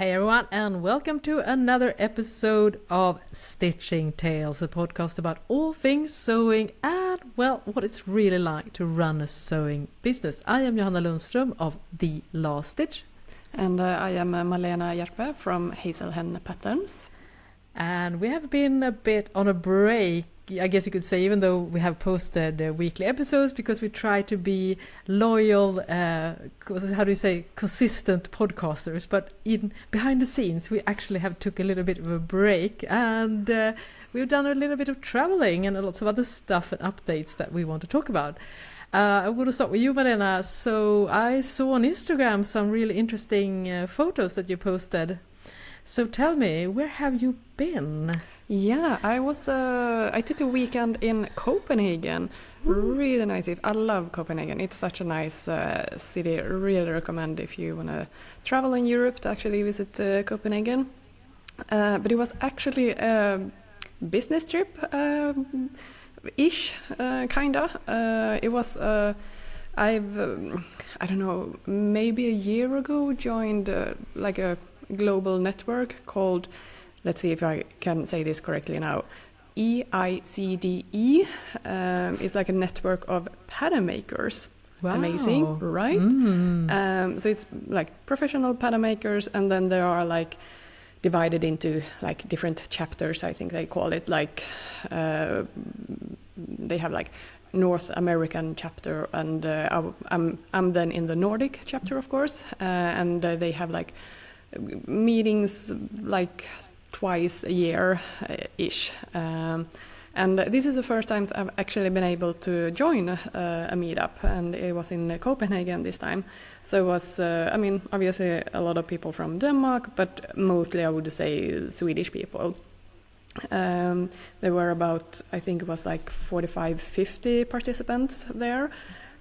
Hey everyone, and welcome to another episode of Stitching Tales, a podcast about all things sewing and, well, what it's really like to run a sewing business. I am Johanna Lundström of The Last Stitch. And I am Malena Hjerpe from Hazelhen Patterns. And we have been a bit on a break, I guess you could say, even though we have posted weekly episodes, because we try to be loyal, consistent podcasters. But behind the scenes, we actually have took a little bit of a break, and we've done a little bit of traveling and lots of other stuff and updates that we want to talk about. I'm going to start with you, Malena. So I saw on Instagram some really interesting photos that you posted. So tell me, where have you been? Yeah, I took a weekend in Copenhagen. Really nice. I love Copenhagen. It's such a nice city. Really recommend if you want to travel in Europe to actually visit Copenhagen. But it was actually a business trip, ish, kinda. It was. I don't know, maybe a year ago joined like a global network called, let's see if I can say this correctly now, EICDE. It's like a network of pattern makers. Wow. Amazing, right? So it's like professional pattern makers, and then there are like divided into like different chapters, I think they call it, like they have like North American chapter, and I'm then in the Nordic chapter, of course, and they have like meetings like twice a year ish, and this is the first time I've actually been able to join a meetup, and it was in Copenhagen this time. So it was obviously a lot of people from Denmark, but mostly I would say Swedish people. There were about, I think it was like 45-50 participants there.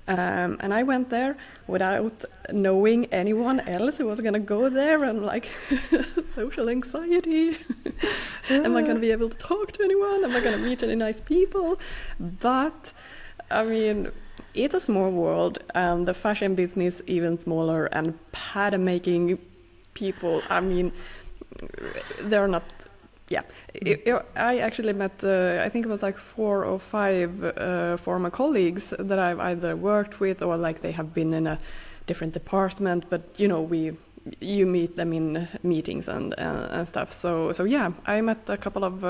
And I went there without knowing anyone else who was going to go there, and like social anxiety. Am I going to be able to talk to anyone? Am I going to meet any nice people? But I mean, it's a small world, and the fashion business even smaller, and pattern making people, I mean, they're not. Yeah, I actually met, I think it was like 4 or 5 former colleagues that I've either worked with or like they have been in a different department, but you know, you meet them in meetings and stuff. So yeah, I met a couple of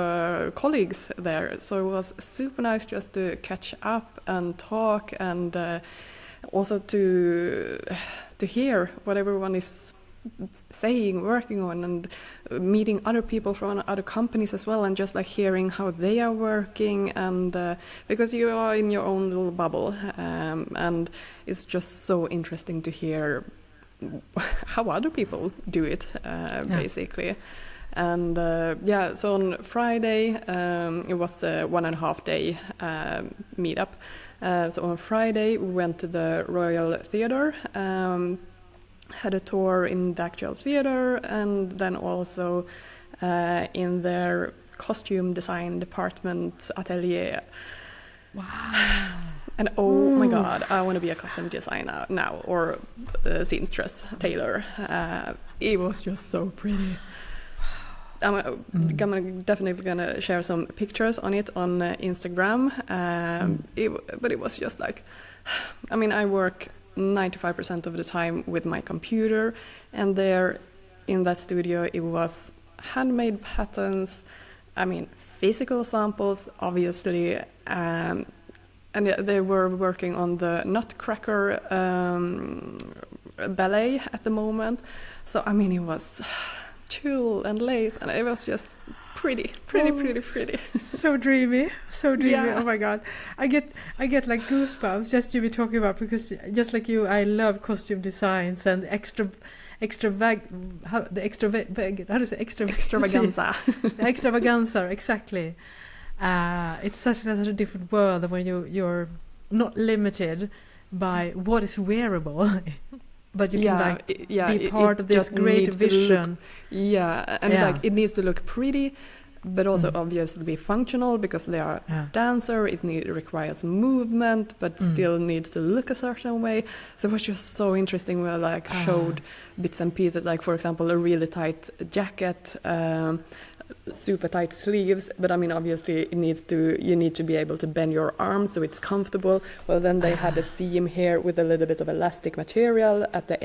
colleagues there. So it was super nice just to catch up and talk, and also to hear what everyone is saying, working on, and meeting other people from other companies as well, and just like hearing how they are working, and because you are in your own little bubble, and it's just so interesting to hear how other people do it, basically. And so on Friday it was a 1.5 day meetup. So on Friday we went to the Royal Theatre, had a tour in the actual theater, and then also in their costume design department atelier. Wow. And oh my god, I want to be a costume designer now, or seamstress, tailor. It was just so pretty. I'm definitely gonna share some pictures on it on Instagram. But it was just like, I mean, I work 95% of the time with my computer, and there in that studio it was handmade patterns, I mean physical samples obviously, and they were working on the Nutcracker ballet at the moment. So I mean, it was tulle and lace, and it was just pretty. So dreamy. Yeah. Oh my god, I get like goosebumps just to be talking about, because just like you, I love costume designs and extravaganza. Extravaganza, exactly. It's such a different world when you're not limited by what is wearable. But you can be part of this great vision. And like it needs to look pretty, but also obviously be functional because they are a dancer. It requires movement, but still needs to look a certain way. So it was just so interesting. We showed bits and pieces, like for example, a really tight jacket, super tight sleeves, but I mean obviously you need to be able to bend your arms so it's comfortable. Well, then they had a seam here with a little bit of elastic material at the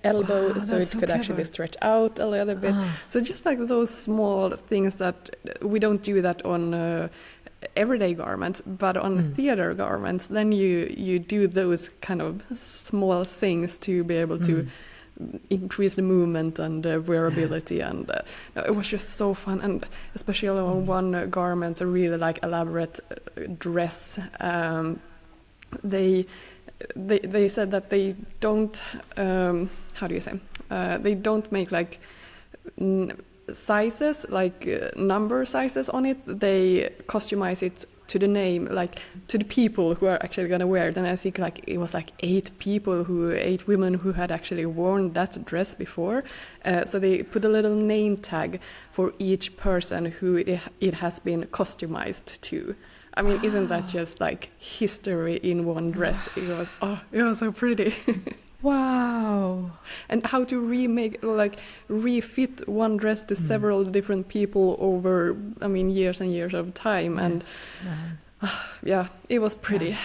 elbow, so it could actually stretch out a little bit. So just like those small things that we don't do that on everyday garments, but on theater garments, then you do those kind of small things to be able to increase the movement and wearability, and it was just so fun. And especially on one garment, a really like elaborate dress, they said that they don't they don't make like sizes, like number sizes on it. They customize it to the name, like to the people who are actually going to wear it. And I think like it was like 8 women who had actually worn that dress before. So they put a little name tag for each person who it has been customized to. I mean, isn't that just like history in one dress? It was so pretty. Wow. And how to refit one dress to several different people over, I mean, years and years of time. Yes. And it was pretty.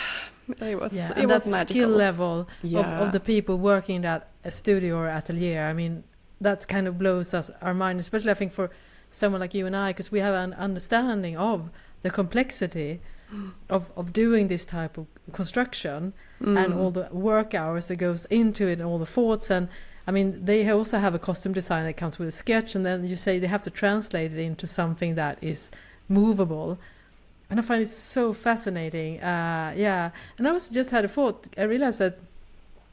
It was that magical. Skill level of the people working in that studio or atelier, I mean, that kind of blows our mind, especially I think for someone like you and I, because we have an understanding of the complexity of doing this type of construction and all the work hours that goes into it and all the thoughts. And I mean, they also have a costume design that comes with a sketch, and then you say they have to translate it into something that is movable. And I find it so fascinating. And I also just had a thought. I realized that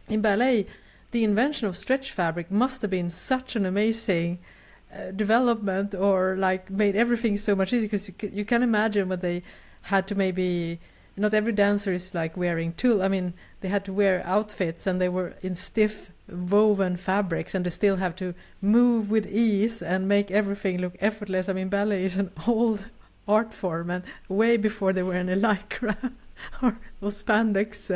in ballet, the invention of stretch fabric must have been such an amazing development, or like made everything so much easier, because you can imagine when they had to, maybe not every dancer is like wearing tulle. I mean, they had to wear outfits and they were in stiff woven fabrics, and they still have to move with ease and make everything look effortless. I mean, ballet is an old art form, and way before there were any lycra or spandex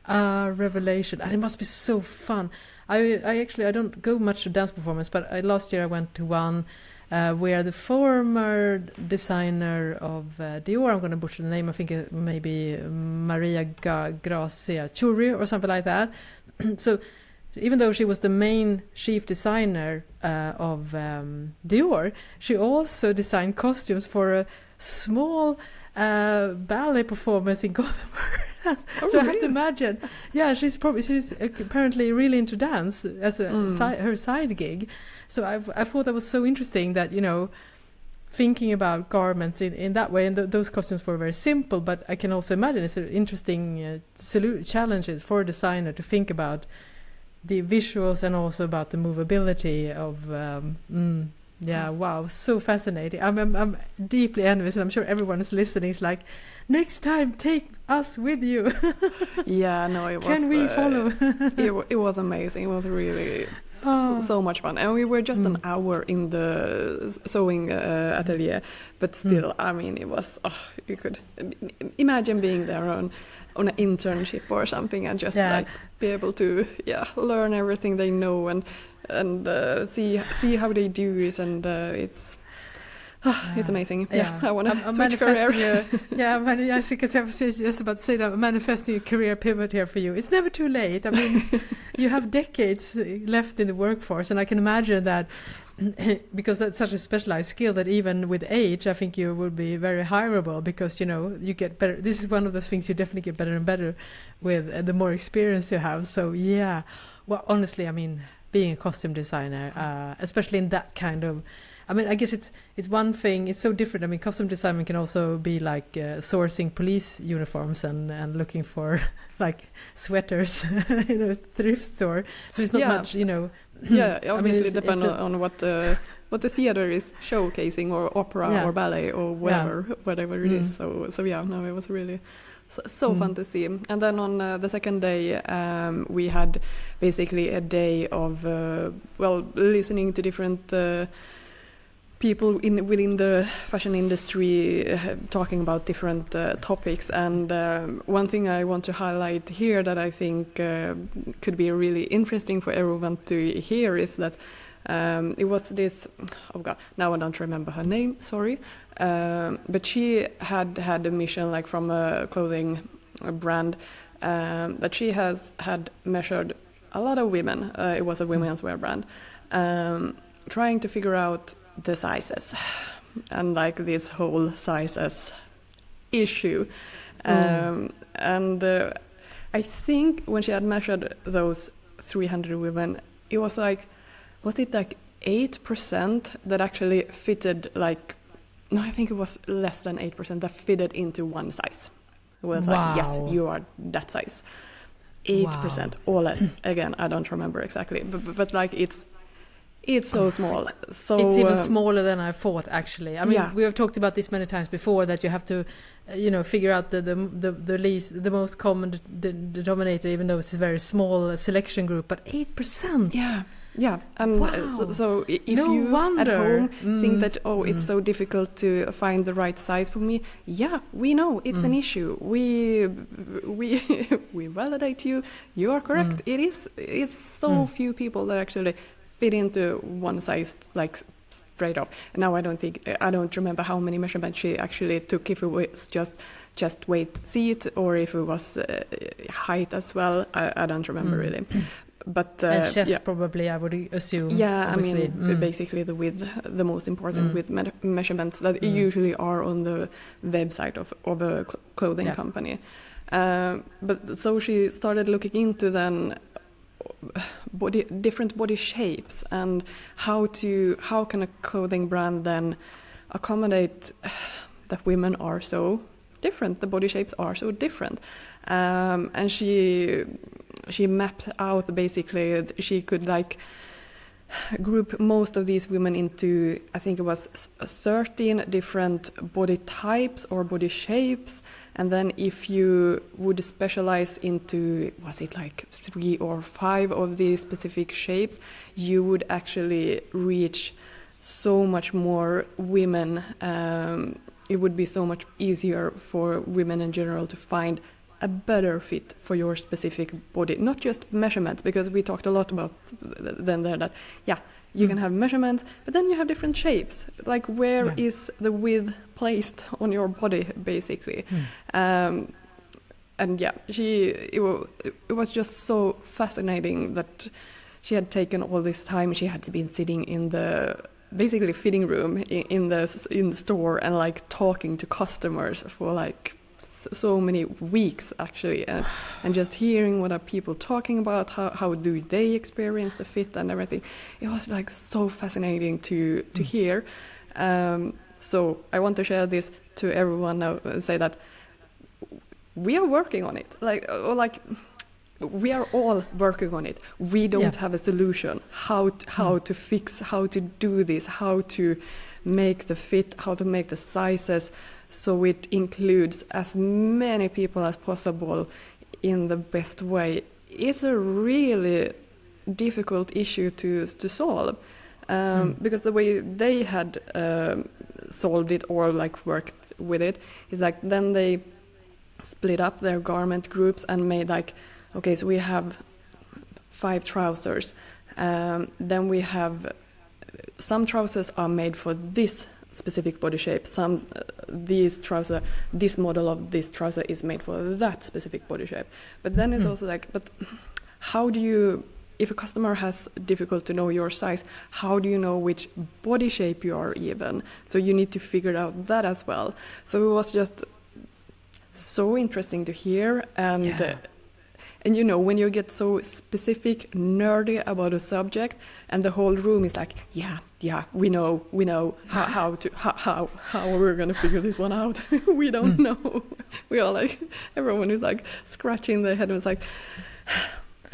revelation. And it must be so fun. I don't go much to dance performance, but last year I went to one where the former designer of Dior, I'm going to butcher the name, I think it maybe Maria Grazia Churi or something like that. So even though she was the main chief designer of Dior, she also designed costumes for a small ballet performance in Gothenburg. So I have to imagine. Yeah, she's apparently really into dance as her side gig. So I thought that was so interesting that, you know, thinking about garments in that way, and those costumes were very simple, but I can also imagine it's an interesting challenges for a designer to think about the visuals and also about the movability of wow, so fascinating. I'm deeply envious, and I'm sure everyone is listening is like, next time take us with you. Yeah, no, it was. Can we follow? It was amazing. It was really so much fun, and we were just an hour in the sewing atelier, but still, I mean, it was. You could imagine being there on an internship or something, and just like be able to learn everything they know and see how they do it, and it's amazing. I want to switch career. I was just about to say that I'm manifesting a career pivot here for you. It's never too late. I mean, you have decades left in the workforce, and I can imagine that because that's such a specialized skill that even with age, I think you will be very hireable, because, you know, you get better. This is one of those things you definitely get better and better with the more experience you have. So yeah, well, honestly, I mean, being a costume designer, especially in that kind of, I mean, I guess it's one thing. It's so different. I mean, costume design can also be like sourcing police uniforms and looking for like sweaters in a thrift store. So it's not much, you know. Yeah, obviously, I mean, it depends on what the theater is showcasing, or opera or ballet or whatever it is. So yeah, no, it was really so fun to see. And then on the second day, we had basically a day of listening to different people within the fashion industry talking about different topics, and one thing I want to highlight here that I think could be really interesting for everyone to hear is that it was this, oh god, now I don't remember her name, sorry, but she had a mission like from a clothing brand that she had measured a lot of women. It was a women's wear brand, trying to figure out the sizes and like this whole sizes issue. And I think when she had measured those 300 women, it was like, was it like 8% that actually fitted, like, no, I think it was less than 8% that fitted into one size. It was like, yes, you are that size. 8% or less. Again, I don't remember exactly, but like it's so small. So it's even smaller than I thought, actually. I mean, we have talked about this many times before, that you have to, figure out the most common denominator, even though it's a very small selection group. But 8%. Yeah, and so if you at home think that it's so difficult to find the right size for me, we know it's an issue. We validate you. You are correct. It's so few people that actually fit into one size, like straight off. And now I don't remember how many measurements she actually took, if it was just chest, weight, seat, or if it was height as well. I don't remember really. But and chest probably, I would assume. Yeah, obviously. I mean, basically the width, the most important width measurements that usually are on the website of a clothing company. But so she started looking into then different body shapes, and how can a clothing brand then accommodate that women are so different, the body shapes are so different, and she mapped out, basically she could like group most of these women into, I think it was 13 different body types or body shapes, and then if you would specialize into, was it like 3 or 5 of these specific shapes, you would actually reach so much more women. It would be so much easier for women in general to find a better fit for your specific body, not just measurements, because we talked a lot about that you can have measurements, but then you have different shapes, like where is the width placed on your body, basically. And it was just so fascinating that she had taken all this time. She had been sitting in the basically fitting room in the store and like talking to customers for like so many weeks, actually, and just hearing what are people talking about, how do they experience the fit and everything. It was like so fascinating to hear. So I want to share this to everyone now and say that we are working on it, we are all working on it. We don't have a solution how to fix, how to do this, how to make the fit, how to make the sizes so it includes as many people as possible in the best way. It's a really difficult issue to solve, because the way they had solved it or like worked with it is like, then they split up their garment groups and made like, okay, so we have 5 trousers, then we have some trousers are made for this specific body shape, some this model of this trouser is made for that specific body shape. But then it's also like, but how do you, if a customer has difficult to know your size, how do you know which body shape you are even? So you need to figure out that as well. So it was just so interesting to hear, and when you get so specific, nerdy about a subject, and the whole room is like, we know how we're gonna figure this one out. We don't know. We all like, everyone is like scratching their head and it's like,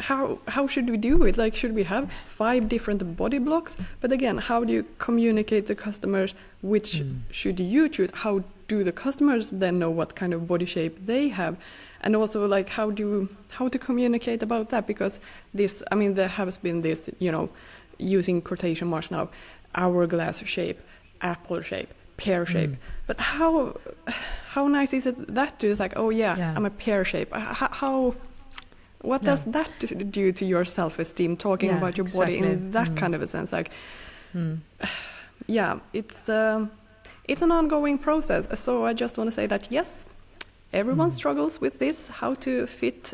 how should we do it? Like, should we have 5 different body blocks? But again, how do you communicate to customers which should you choose? How do the customers then know what kind of body shape they have? And also, like, how to communicate about that? Because this, I mean, there has been this, using quotation marks now, hourglass shape. apple shape, pear shape. But how nice is it that to, it's like, oh yeah, I'm a pear shape. What does that do to your self-esteem, talking about your body in that kind of a sense? Like, it's an ongoing process. So I just want to say that, yes, everyone struggles with this, how to fit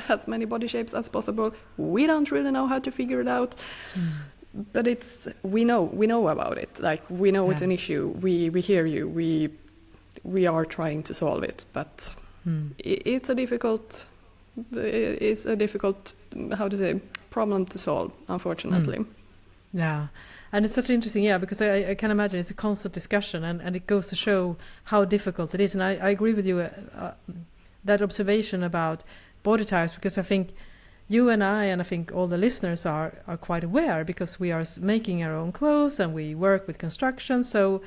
as many body shapes as possible. We don't really know how to figure it out. But we know about it. Like, we know it's an issue. We hear you. We are trying to solve it. But it's a difficult how to say, problem to solve, unfortunately. Yeah, and it's such interesting, because I can imagine it's a constant discussion, and it goes to show how difficult it is. And I agree with you, that observation about body types, because I think you and I think all the listeners are quite aware, because we are making our own clothes and we work with construction, so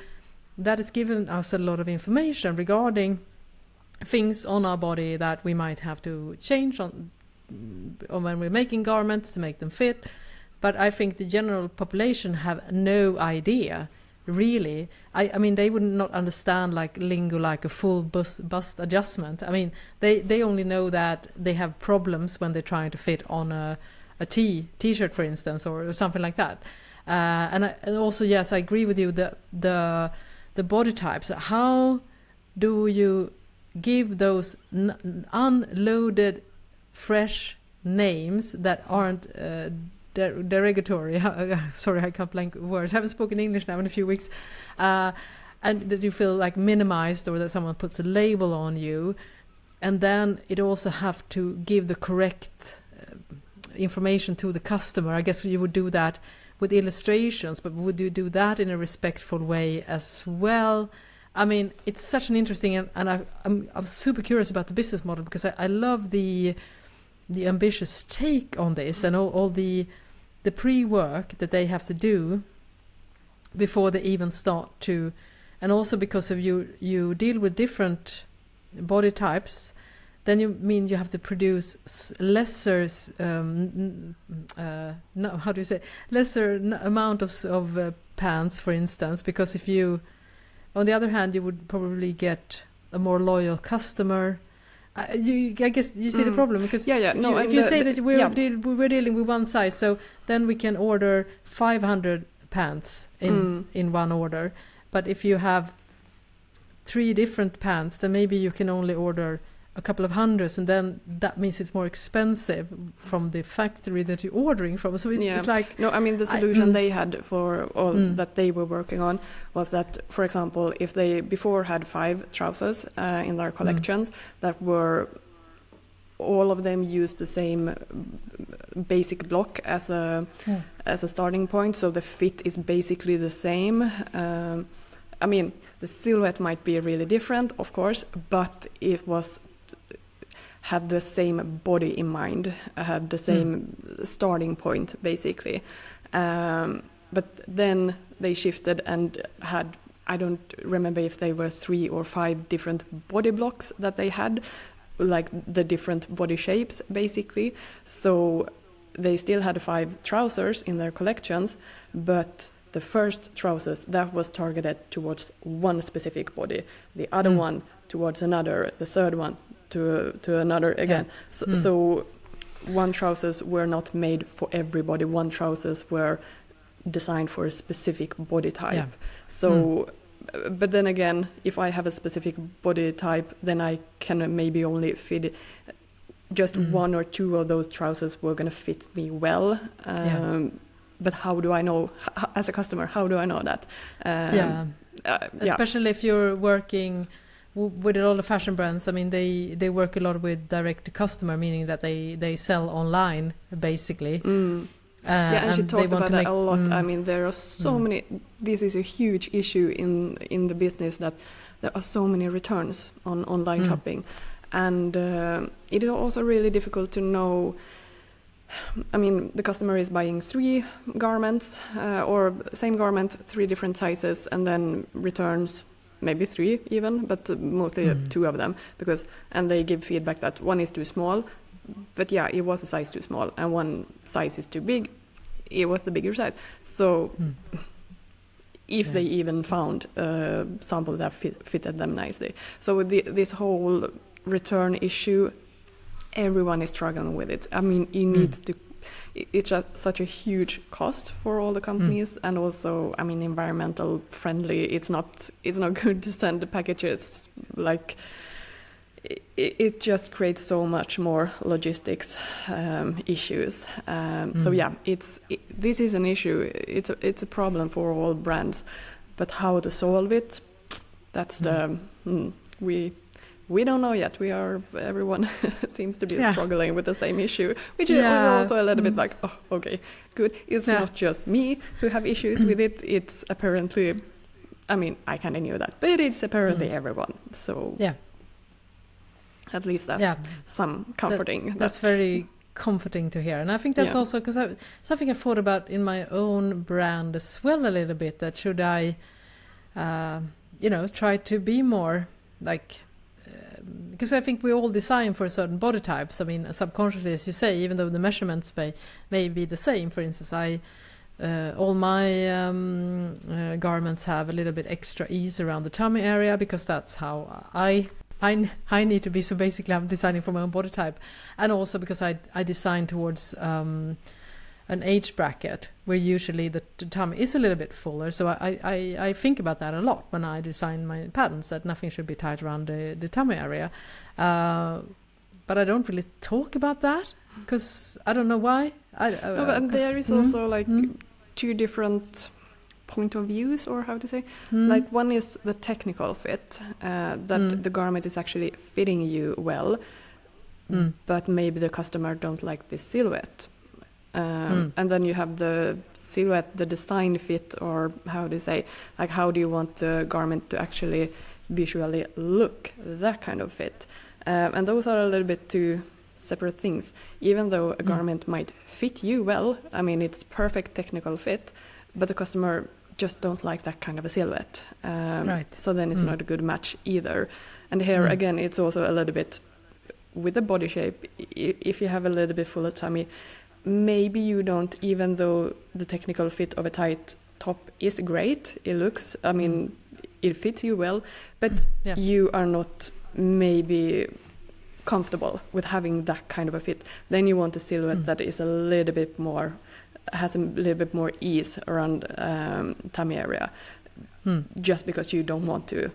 that has given us a lot of information regarding things on our body that we might have to change on when we're making garments to make them fit. But I think the general population have no idea, really. I mean, they would not understand like lingo, like a full bust adjustment. I mean, they only know that they have problems when they're trying to fit on a t-shirt, for instance, or something like that. And also, yes, I agree with you. The body types. How do you give those unloaded, fresh names that aren't derogatory? Sorry, I can't blank words. I haven't spoken English now in a few weeks. And that you feel like minimized, or that someone puts a label on you. And then it also have to give the correct information to the customer. I guess you would do that with illustrations, but would you do that in a respectful way as well? I mean, it's such an interesting, and I'm super curious about the business model, because I love the ambitious take on this, and all the pre-work that they have to do before they even start to, and also because of you deal with different body types, then you have to produce lesser amount of pants, for instance, because if you, on the other hand, you would probably get a more loyal customer. I guess you see the problem, because if you say that we're dealing with one size, so then we can order 500 pants in one order. But if you have 3 different pants, then maybe you can only order a couple of hundreds, and then that means it's more expensive from the factory that you're ordering from. So it's like... No, I mean, the solution they had for all that they were working on was that, for example, if they before had 5 trousers in their collections that were... all of them used the same basic block as a starting point, so the fit is basically the same. I mean, the silhouette might be really different, of course, but it had the same body in mind, had the same starting point, basically. But then they shifted and had, I don't remember if they were 3 or 5 different body blocks that they had, like the different body shapes, basically. So they still had 5 trousers in their collections, but the first trousers, that was targeted towards one specific body, the other one towards another, the third one to another again. So one trousers were not made for everybody. One trousers were designed for a specific body type. So but then again, if I have a specific body type, then I can maybe only fit just 1 or 2 of those trousers were going to fit me well. But how do I know, as a customer, how do I know that? Especially if you're working with all the fashion brands. I mean, they work a lot with direct to customer, meaning that they sell online, basically. And she talked about that a lot. I mean, there are so many. This is a huge issue in the business, that there are so many returns on online shopping, and it is also really difficult to know. I mean, the customer is buying 3 garments or same garment, 3 different sizes, and then returns maybe 3 even, but mostly 2 of them, and they give feedback that one is too small. But it was a size too small, and one size is too big. It was the bigger size. So if they even found a sample that fitted them nicely. So this whole return issue, everyone is struggling with it. I mean, it needs to. It's such a huge cost for all the companies, and also, I mean, environmental friendly. It's not good to send the packages like. It just creates so much more logistics issues. So yeah, this is an issue. It's a problem for all brands, but how to solve it? That's we don't know yet. Everyone seems to be struggling with the same issue, which is also a little bit like, oh, okay, good. It's not just me who have issues with it. It's apparently, I mean, I kind of knew that, but it's apparently everyone. So yeah. At least that's some comforting. That's very comforting to hear. And I think that's also because something I thought about in my own brand as well a little bit, that should I, try to be more like, because I think we all design for certain body types. I mean, subconsciously, as you say, even though the measurements may be the same. For instance, all my garments have a little bit extra ease around the tummy area because that's how I need to be. So basically I'm designing for my own body type, and also because I design towards an age bracket where usually the tummy is a little bit fuller. So I think about that a lot when I design my patterns, that nothing should be tight around the tummy area. But I don't really talk about that because I don't know why. But there is also like two different point of views, or how to say, like one is the technical fit, that the garment is actually fitting you well, but maybe the customer don't like this silhouette, and then you have the silhouette, the design fit, or how to say, like how do you want the garment to actually visually look, that kind of fit, and those are a little bit two separate things. Even though a garment might fit you well, I mean, it's perfect technical fit, but the customer just don't like that kind of a silhouette. Right. So then it's not a good match either. And here again, it's also a little bit with the body shape. If you have a little bit fuller tummy, maybe you don't, even though the technical fit of a tight top is great, it looks, I mean, it fits you well, but you are not maybe comfortable with having that kind of a fit. Then you want a silhouette that is a little bit more, has a little bit more ease around tummy area, just because you don't want to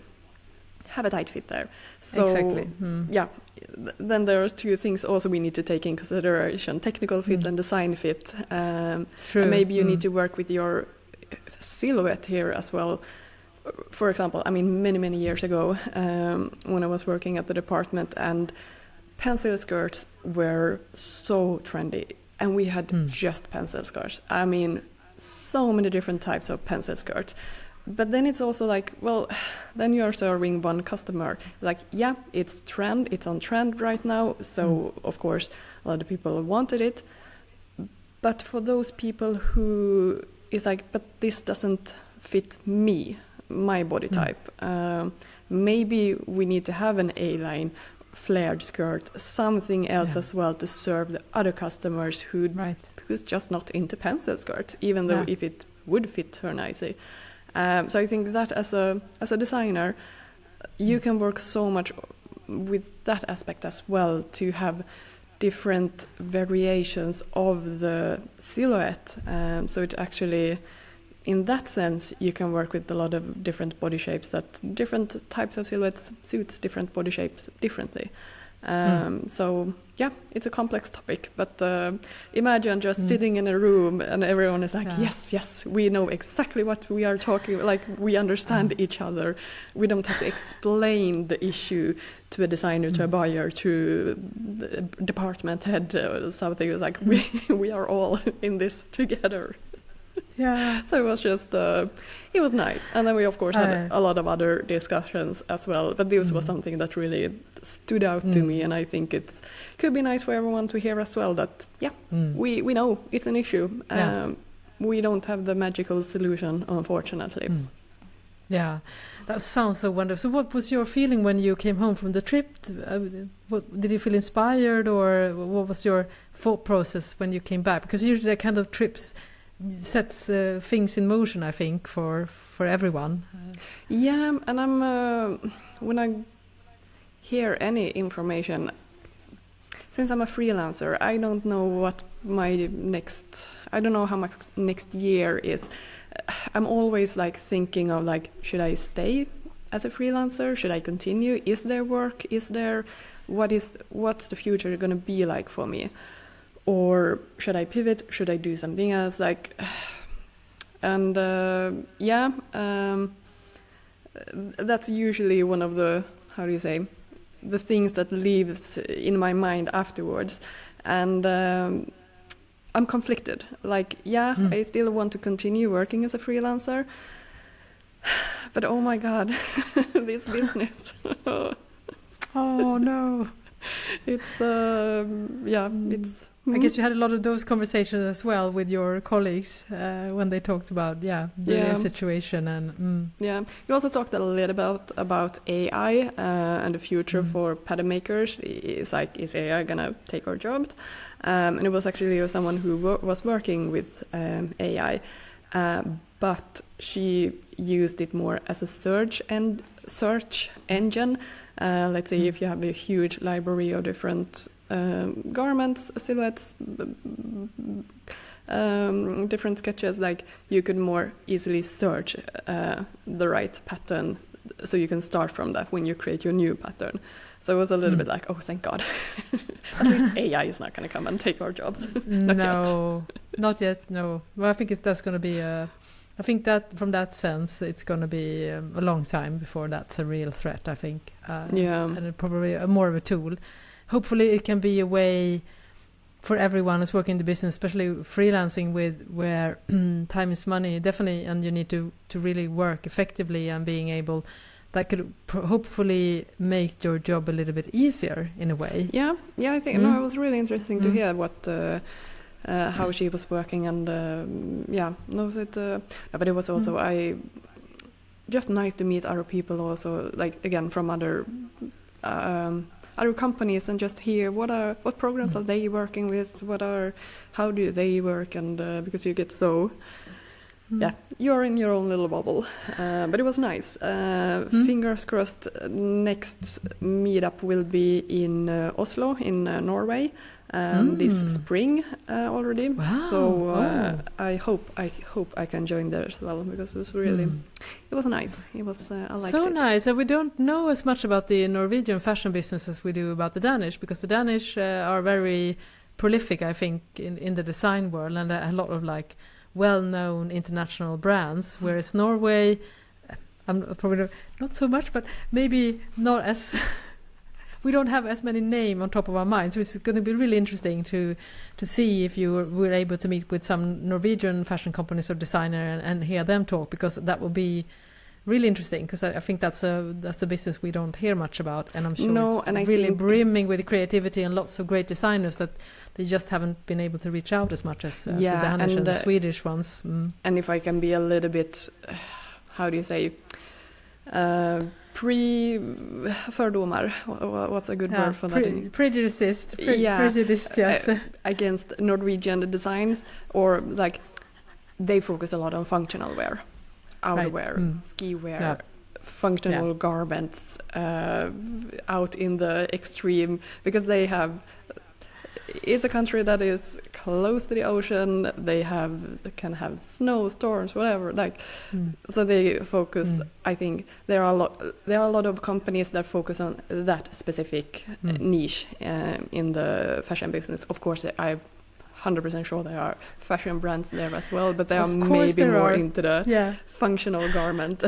have a tight fit there. So exactly. Then there are two things also we need to take in consideration: technical fit and design fit. And maybe you need to work with your silhouette here as well. For example, I mean, many years ago, when I was working at the department, and pencil skirts were so trendy. And we had just pencil skirts. I mean, so many different types of pencil skirts. But then it's also like, well, then you're serving one customer. Like, yeah, it's trend. It's on trend right now. So, of course, a lot of people wanted it. But for those people who is like, but this doesn't fit me, my body type. Maybe we need to have an A-line flared skirt, something else as well to serve the other customers who's just not into pencil skirts, even though if it would fit her nicely. So I think that as a designer, you can work so much with that aspect as well, to have different variations of the silhouette. So it actually, in that sense, you can work with a lot of different body shapes, that different types of silhouettes suits different body shapes differently. So yeah, it's a complex topic, but imagine just sitting in a room and everyone is like, yes, we know exactly what we are talking, like we understand each other. We don't have to explain the issue to a designer, to a buyer, to the department head or something. It's like we are all in this together. Yeah. So it was just, it was nice. And then we, of course, had a lot of other discussions as well. But this was something that really stood out to me. And I think it could be nice for everyone to hear as well that, we know it's an issue. We don't have the magical solution, unfortunately. Yeah, that sounds so wonderful. So what was your feeling when you came home from the trip? Did you feel inspired, or what was your thought process when you came back? Because usually the kind of trips sets things in motion, I think, for everyone. Yeah, and I'm when I hear any information, since I'm a freelancer, I don't know what I don't know how much next year is. I'm always like thinking of like, should I stay as a freelancer? Should I continue? Is there work? What's the future going to be like for me? Or should I pivot? Should I do something else? Like, and that's usually one of the, how do you say, the things that lives in my mind afterwards. And I'm conflicted. Like, I still want to continue working as a freelancer, but oh my God, this business. Oh no. It's it's. I guess you had a lot of those conversations as well with your colleagues when they talked about their situation and You also talked a little about AI and the future for pattern makers. Is AI gonna take our jobs? And it was actually someone who was working with AI, but she used it more as a search engine. Let's say if you have a huge library of different garments, silhouettes, different sketches, like you could more easily search the right pattern, so you can start from that when you create your new pattern. So it was a little bit like, oh, thank God. At least AI is not going to come and take our jobs. Not yet, no. Well, I think that's going to be I think that from that sense, it's going to be a long time before that's a real threat, I think. And probably more of a tool. Hopefully it can be a way for everyone who's working in the business, especially freelancing where time is money, definitely, and you need to really work effectively and being able, that could hopefully make your job a little bit easier in a way. Yeah, I think, no, it was really interesting to hear what... how she was working, and but it was also just nice to meet other people also, like again from other companies, and just hear what programs are they working with, how do they work, and because you get so you're in your own little bubble, but it was nice. Fingers crossed, next meetup will be in Oslo in Norway this spring already. Wow. So I hope I can join there as well, because it was really it was nice. It was I liked so it. nice. And we don't know as much about the Norwegian fashion business as we do about the Danish, because the Danish are very prolific, I think, in the design world, and a lot of like well-known international brands, whereas Norway, I'm probably not so much, but maybe not as we don't have as many names on top of our minds. So it's going to be really interesting to see if you were able to meet with some Norwegian fashion companies or designer and hear them talk, because that will be really interesting, because I think that's a business we don't hear much about, and I'm sure it's really brimming with creativity and lots of great designers that they just haven't been able to reach out as much as the Danish and the Swedish ones. And if I can be a little bit, how do you say, fördomar, what's a good word for that? Prejudiced, yes. Against Norwegian designs, or like they focus a lot on functional wear. Outerwear, ski wear, functional garments out in the extreme, because it's a country that is close to the ocean. They can have snow, storms, whatever. So they focus. I think there are a lot of companies that focus on that specific niche in the fashion business. Of course, I'm 100% sure there are fashion brands there as well, but they are maybe more into the functional garment.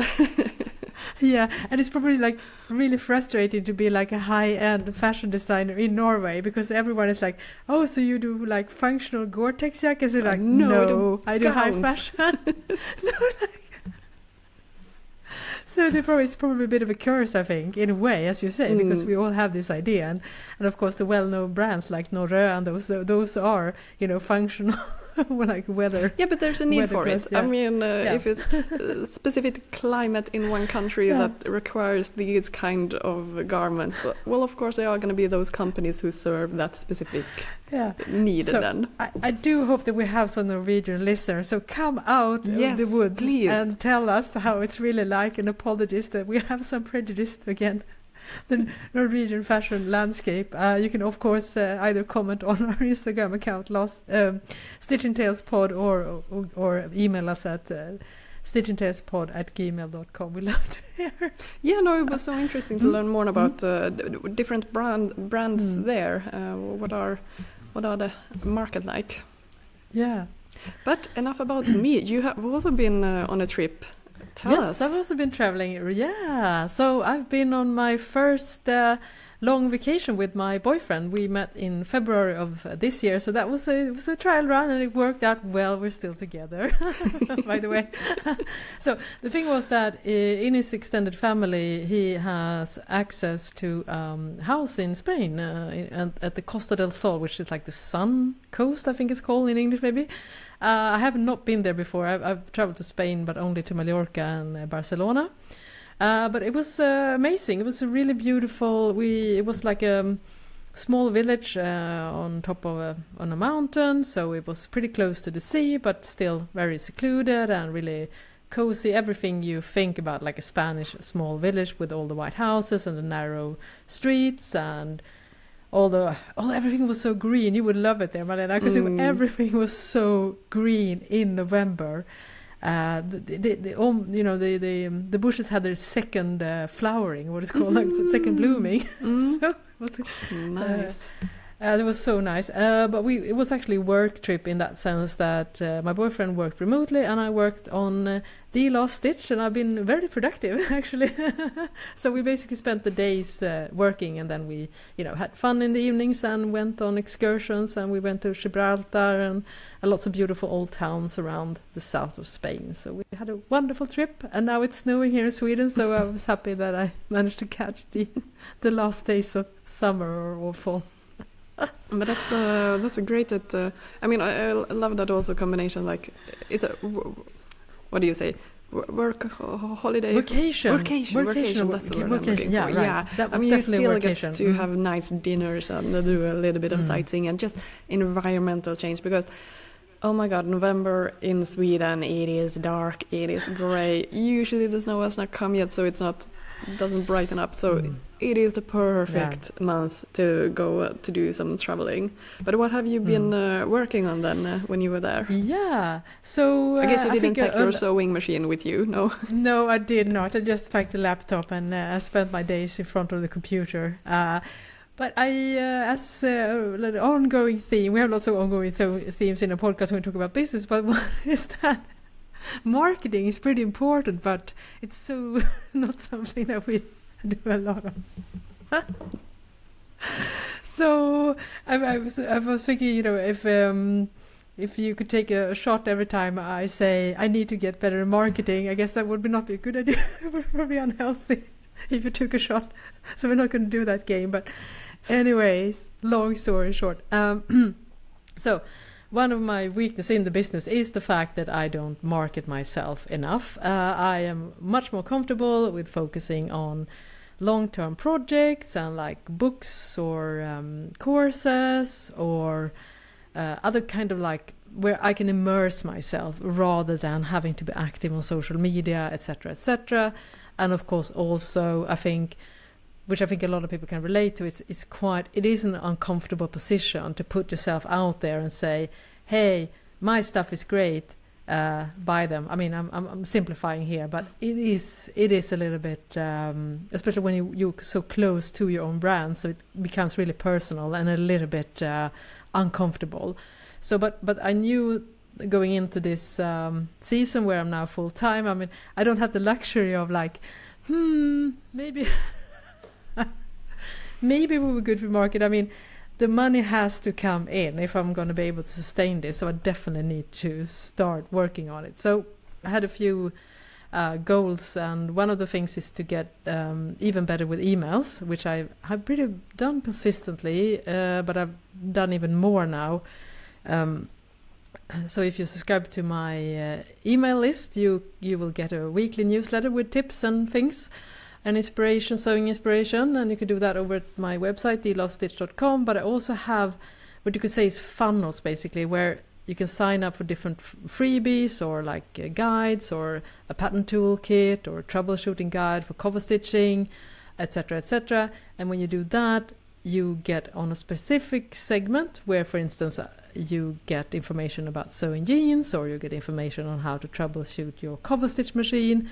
Yeah, and it's probably like really frustrating to be like a high-end fashion designer in Norway, because everyone is like, oh, so you do like functional Gore-Tex jackets? And like, no, I do high fashion. So it's probably a bit of a curse, I think, in a way, as you say, because we all have this idea, and of course the well-known brands like Norö and those are, functional like weather. Yeah, but there's a need for it. Yeah. I mean, if it's a specific climate in one country that requires these kind of garments, well, of course, there are going to be those companies who serve that specific need. So then I do hope that we have some Norwegian listeners. So come out of the woods, please, and tell us how it's really like, and apologies that we have some prejudice again. The Norwegian fashion landscape. You can of course either comment on our Instagram account, Stitching Tales Pod, or email us at stitchingtalespod@gmail.com. We love to hear. Yeah, no, it was so interesting to learn more about different brands there. What are the market like? Yeah. But enough about me. You have also been on a trip. Tell us. I've also been traveling. Yeah, so I've been on my first long vacation with my boyfriend. We met in February of this year, so it was a trial run, and it worked out well. We're still together, by the way. So the thing was that in his extended family, he has access to house in Spain at the Costa del Sol, which is like the Sun Coast, I think it's called in English, maybe. I have not been there before. I've traveled to Spain, but only to Mallorca and Barcelona. But it was amazing. It was a really beautiful. It was like a small village on top of on a mountain, so it was pretty close to the sea, but still very secluded and really cozy. Everything you think about, like a Spanish small village with all the white houses and the narrow streets and everything was so green. You would love it there, Malena, because everything was so green in November. The bushes had their second flowering, what is called, like second blooming. So it was nice. It was so nice. But it was actually a work trip in that sense that my boyfriend worked remotely and I worked on the last stitch, and I've been very productive actually. So we basically spent the days working, and then we had fun in the evenings and went on excursions, and we went to Gibraltar and lots of beautiful old towns around the south of Spain. So we had a wonderful trip, and now it's snowing here in Sweden, so I was happy that I managed to catch the last days of summer or fall. But that's a great. I mean, I love that also combination. Like, it's a what do you say? Holiday. Vacation. That's the word I'm looking yeah, for. right. Yeah, That was I mean, definitely you still vacation. get to have nice dinners and do a little bit of sightseeing and just environmental change, because oh my god, November in Sweden, it is dark, it is grey. Usually the snow has not come yet, so doesn't brighten up. So it is the perfect month to go to do some traveling. But what have you been working on then when you were there? Yeah, so I guess you didn't pack your sewing machine with you, no? No, I did not. I just packed the laptop and I spent my days in front of the computer. But as an ongoing theme, we have lots of ongoing themes in a podcast when we talk about business, but one is that marketing is pretty important, but it's so not something that we do a lot of. So I was thinking, if you could take a shot every time I say I need to get better at marketing, I guess that would not be a good idea. It would probably be unhealthy if you took a shot. So we're not going to do that game. But anyways, long story short. So one of my weaknesses in the business is the fact that I don't market myself enough. I am much more comfortable with focusing on long-term projects and like books or courses or other kind of like where I can immerse myself rather than having to be active on social media, etc., etc. And of course also I think, which I think a lot of people can relate to, it is an uncomfortable position to put yourself out there and say, hey, my stuff is great, buy them. I mean, I'm simplifying here, but it is a little bit, especially when you're so close to your own brand, so it becomes really personal and a little bit uncomfortable. So, but I knew going into this season where I'm now full time, I mean, I don't have the luxury of like, maybe we were good for market. I mean, the money has to come in if I'm going to be able to sustain this. So I definitely need to start working on it. So I had a few goals, and one of the things is to get even better with emails, which I have pretty done consistently, but I've done even more now. So if you subscribe to my email list, you will get a weekly newsletter with tips and things and inspiration, sewing inspiration, and you can do that over at my website, thelovestitch.com. But I also have what you could say is funnels, basically, where you can sign up for different freebies or like guides or a pattern toolkit or troubleshooting guide for cover stitching, etc., etc. And when you do that, you get on a specific segment where, for instance, you get information about sewing jeans, or you get information on how to troubleshoot your cover stitch machine.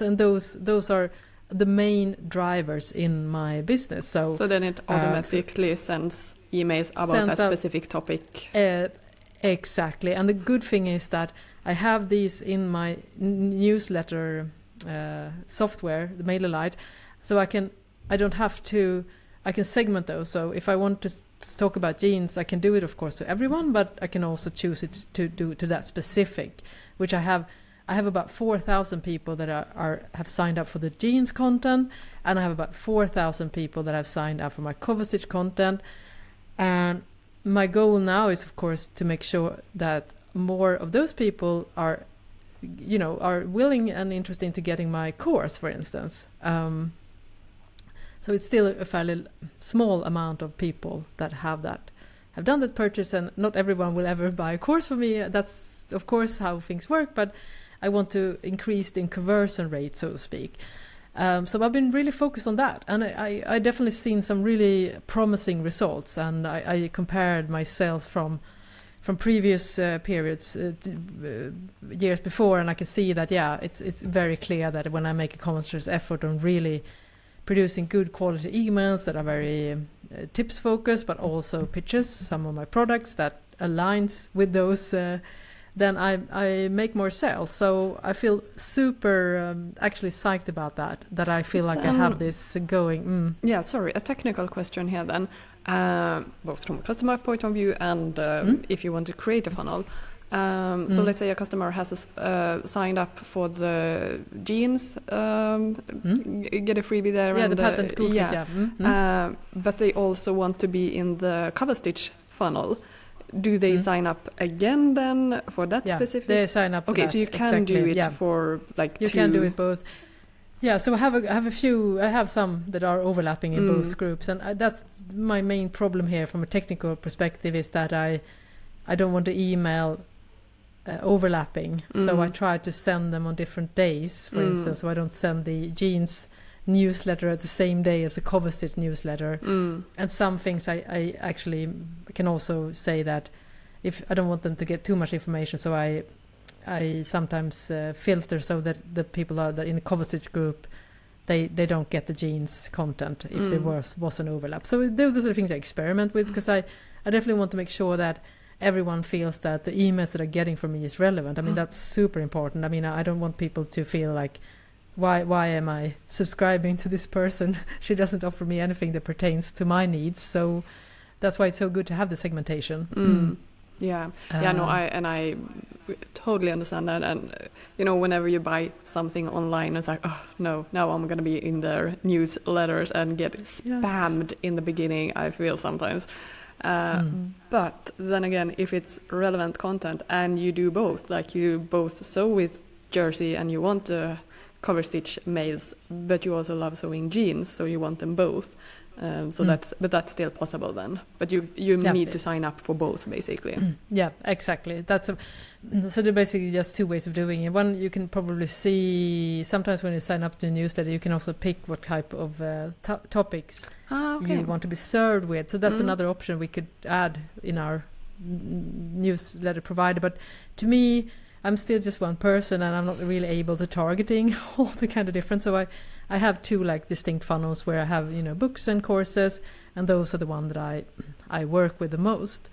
And those are the main drivers in my business. So then it automatically sends emails about that specific topic. Exactly. And the good thing is that I have these in my newsletter software, the MailerLite, so I can segment those. So if I want to talk about jeans, I can do it, of course, to everyone, but I can also choose it to do to that specific, which I have about 4,000 people that have signed up for the jeans content, and I have about 4,000 people that have signed up for my cover stitch content. And my goal now is, of course, to make sure that more of those people are willing and interested to getting my course, for instance. So it's still a fairly small amount of people that have done that purchase, and not everyone will ever buy a course from me. That's, of course, how things work, but I want to increase the conversion rate, so to speak. So I've been really focused on that, and I definitely seen some really promising results, and I compared my sales from previous periods, years before, and I can see that, it's very clear that when I make a conscious effort on really producing good quality emails that are very tips focused, but also pictures some of my products that aligns with those, then I make more sales. So I feel super actually psyched about that I feel like I have this going. Yeah, sorry, a technical question here then, both from a customer point of view and if you want to create a funnel. So let's say a customer has signed up for the jeans, get a freebie there. Yeah, and the pattern toolkit, but they also want to be in the cover stitch funnel. Do they sign up again then for that specific? They sign up. Okay, so you can do it for like you can do it both. Yeah, so I have some that are overlapping in both groups, and that's my main problem here from a technical perspective, is that I don't want to email overlapping, so I try to send them on different days, for instance, so I don't send the jeans newsletter at the same day as the cover stitch newsletter. And some things I actually can also say that if I don't want them to get too much information, so I sometimes filter so that the people are in the cover stitch group, they don't get the jeans content if there was an overlap. So those are the things I experiment with, because I definitely want to make sure that everyone feels that the emails that they're getting from me is relevant. I mean, that's super important. I mean, I don't want people to feel like, why am I subscribing to this person? She doesn't offer me anything that pertains to my needs. So that's why it's so good to have the segmentation. I totally understand that. And whenever you buy something online, it's like, oh no, now I'm gonna be in their newsletters and get spammed in the beginning, I feel sometimes. But then again, if it's relevant content and you do both, like you both sew with jersey and you want to cover stitch males, but you also love sewing jeans, so you want them both. That's still possible then. But you need to sign up for both, basically. Yeah, exactly. So there are basically just two ways of doing it. One, you can probably see sometimes when you sign up to a newsletter, you can also pick what type of topics you want to be served with. So that's another option we could add in our newsletter provider. But to me, I'm still just one person, and I'm not really able to targeting all the kind of different. So I have two like distinct funnels where I have books and courses, and those are the one that I work with the most.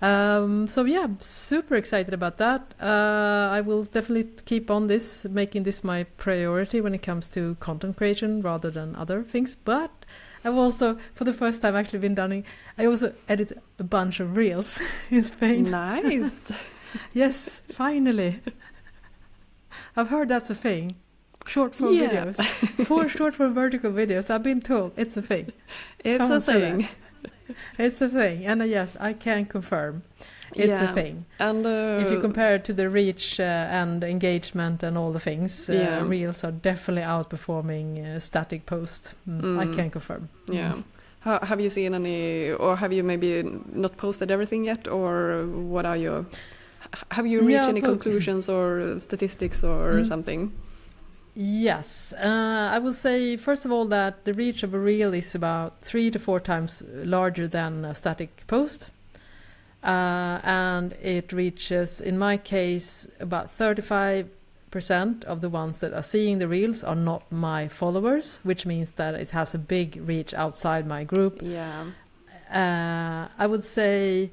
So yeah, super excited about that. I will definitely keep on making this my priority when it comes to content creation rather than other things. But I've also, for the first time, actually I also edit a bunch of reels in Spain. Nice. Yes, finally. I've heard that's a thing. Short form videos. 4 short form vertical videos. I've been told it's a thing. It's a thing. It's a thing. And yes, I can confirm. It's a thing. And if you compare it to the reach and engagement and all the things, Reels are definitely outperforming static post. I can confirm. Yeah. Have you seen any, or have you maybe not posted everything yet, or what are your? Have you reached any conclusions or statistics or something? Yes, I will say first of all that the reach of a reel is about 3 to 4 times larger than a static post, and it reaches, in my case, about 35% of the ones that are seeing the reels are not my followers, which means that it has a big reach outside my group. I would say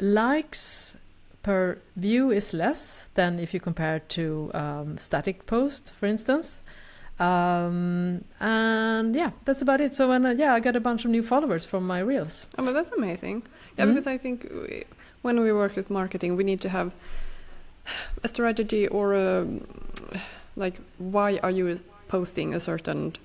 likes per view is less than if you compare it to static post, for instance. And that's about it. So when I got a bunch of new followers from my reels. Oh, but that's amazing. Yeah, because I think when we work with marketing, we need to have a strategy or like, why are you posting a certain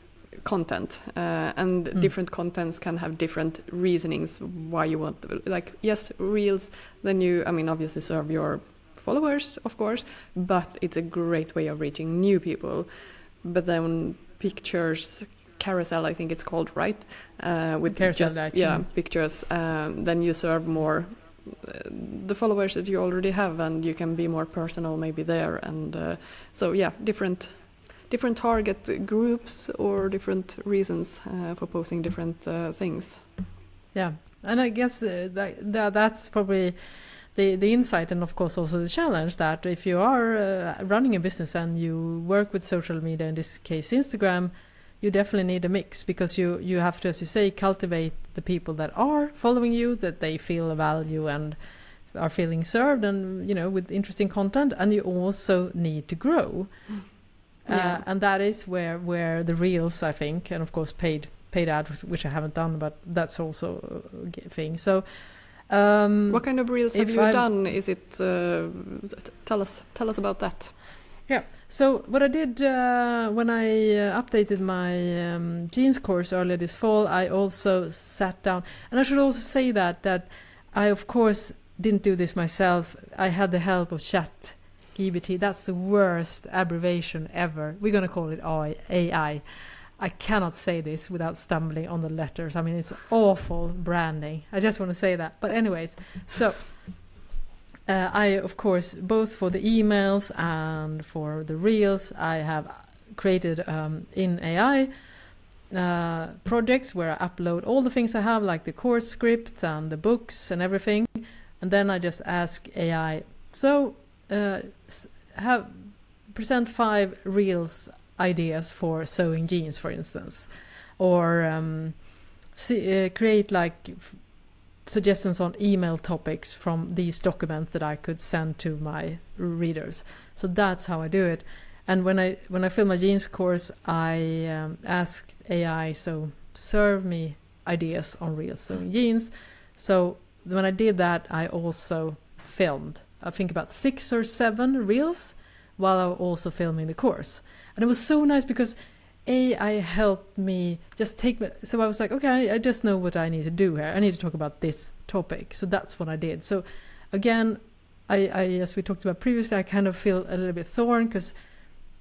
content, and different contents can have different reasonings why you want, like, yes, reels, then you, I mean, obviously serve your followers, of course, but it's a great way of reaching new people. But then pictures, carousel, I think it's called, right? With carousel, pictures, then you serve more the followers that you already have, and you can be more personal maybe there, and so different target groups or different reasons for posting different things. Yeah, and I guess that's probably the insight, and of course also the challenge, that if you are running a business and you work with social media, in this case Instagram, you definitely need a mix, because you have to, as you say, cultivate the people that are following you, that they feel a value and are feeling served, and with interesting content, and you also need to grow. And that is where the reels, I think, and of course paid ads, which I haven't done, but that's also a thing. So what kind of reels have you done? Is it tell us about that? Yeah. So what I did when I updated my jeans course earlier this fall, I also sat down, and I should also say that I of course didn't do this myself. I had the help of ChatGPT. That's the worst abbreviation ever. We're going to call it AI. I cannot say this without stumbling on the letters. I mean, it's awful branding. I just want to say that. But anyways, so I, of course, both for the emails and for the reels, I have created in AI projects where I upload all the things I have, like the course script and the books and everything. And then I just ask AI, so present 5 reels ideas for sewing jeans, for instance, or create like suggestions on email topics from these documents that I could send to my readers. So that's how I do it. And when I film my jeans course, I asked AI, so serve me ideas on reels sewing jeans. So when I did that, I also filmed, I think, about 6 or 7 reels while I was also filming the course. And it was so nice because AI helped me just so I was like, okay, I just know what I need to do here. I need to talk about this topic. So that's what I did. So again, I as we talked about previously, I kind of feel a little bit thorn, because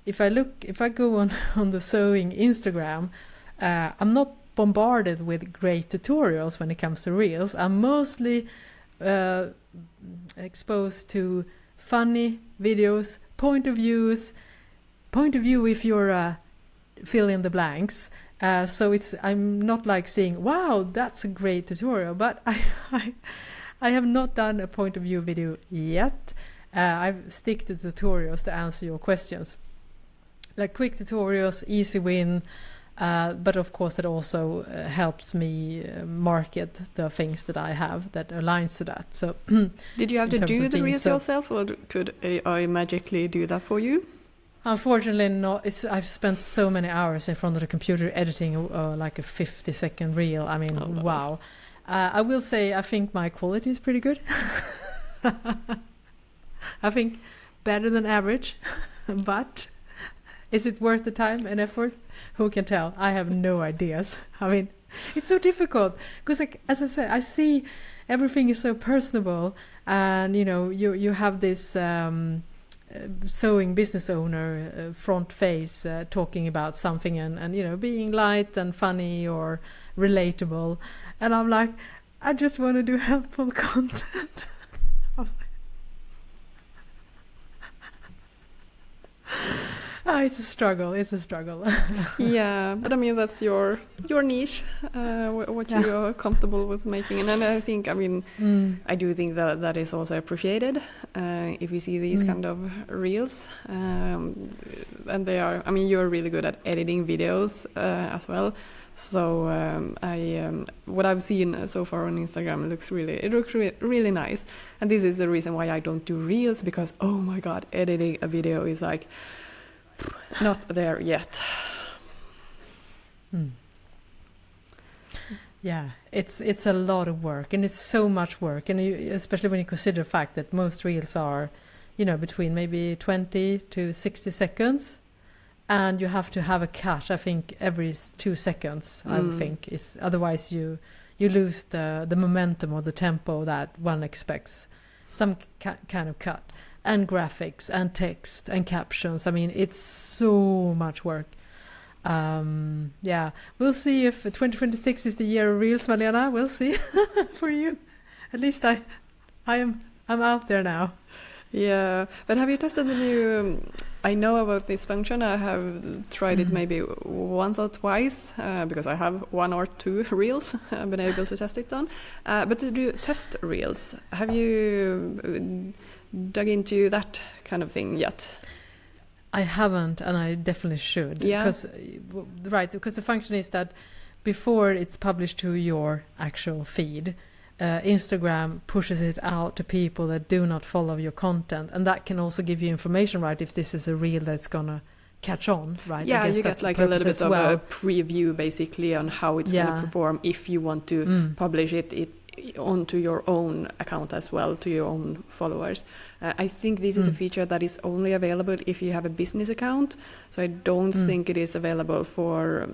if I go on the sewing Instagram, I'm not bombarded with great tutorials when it comes to reels. I'm mostly exposed to funny videos, point of view if you're fill in the blanks. So I'm not like saying, wow, that's a great tutorial, but I have not done a point of view video yet. I stick to tutorials to answer your questions, like quick tutorials, easy win. But of course that also helps me market the things that I have that aligns to that. So did you have to do the reels yourself, or could AI magically do that for you? Unfortunately not. I've spent so many hours in front of the computer editing like a 50-second reel. I mean, wow. I will say I think my quality is pretty good. I think better than average, but is it worth the time and effort? Who can tell? I have no ideas. I mean, it's so difficult because, like, as I said, I see everything is so personable, and you have this sewing business owner front face talking about something and being light and funny or relatable, and I'm like, I just want to do helpful content. It's a struggle. Yeah, but I mean that's your niche, what you are comfortable with making, and then I think I do think that is also appreciated if you see these kind of reels, and they are. I mean, you're really good at editing videos as well. So what I've seen so far on Instagram, it looks really nice, and this is the reason why I don't do reels, because oh my god, editing a video is like not there yet. Yeah, it's a lot of work, and it's so much work, and especially when you consider the fact that most reels are between maybe 20 to 60 seconds, and you have to have a cut, I think, every 2 seconds. I would think, is otherwise you lose the momentum or the tempo that one expects. Some kind of cut, and graphics and text and captions. I mean, it's so much work. We'll see if 2026 is the year of reels, Malena. We'll see. For you, at least I'm out there now. Yeah, but have you tested the new? I know about this function. I have tried it maybe once or twice because I have 1 or 2 reels I've been able to test it on. But to do test reels, have you dug into that kind of thing yet? I haven't, and I definitely should. Yeah. Because the function is that before it's published to your actual feed, Instagram pushes it out to people that do not follow your content, and that can also give you information, right, if this is a reel that's gonna catch on, right? Yeah, you get like a little bit of a preview basically on how it's gonna perform if you want to publish it onto your own account as well, to your own followers. I think this is a feature that is only available if you have a business account, so I don't think it is available for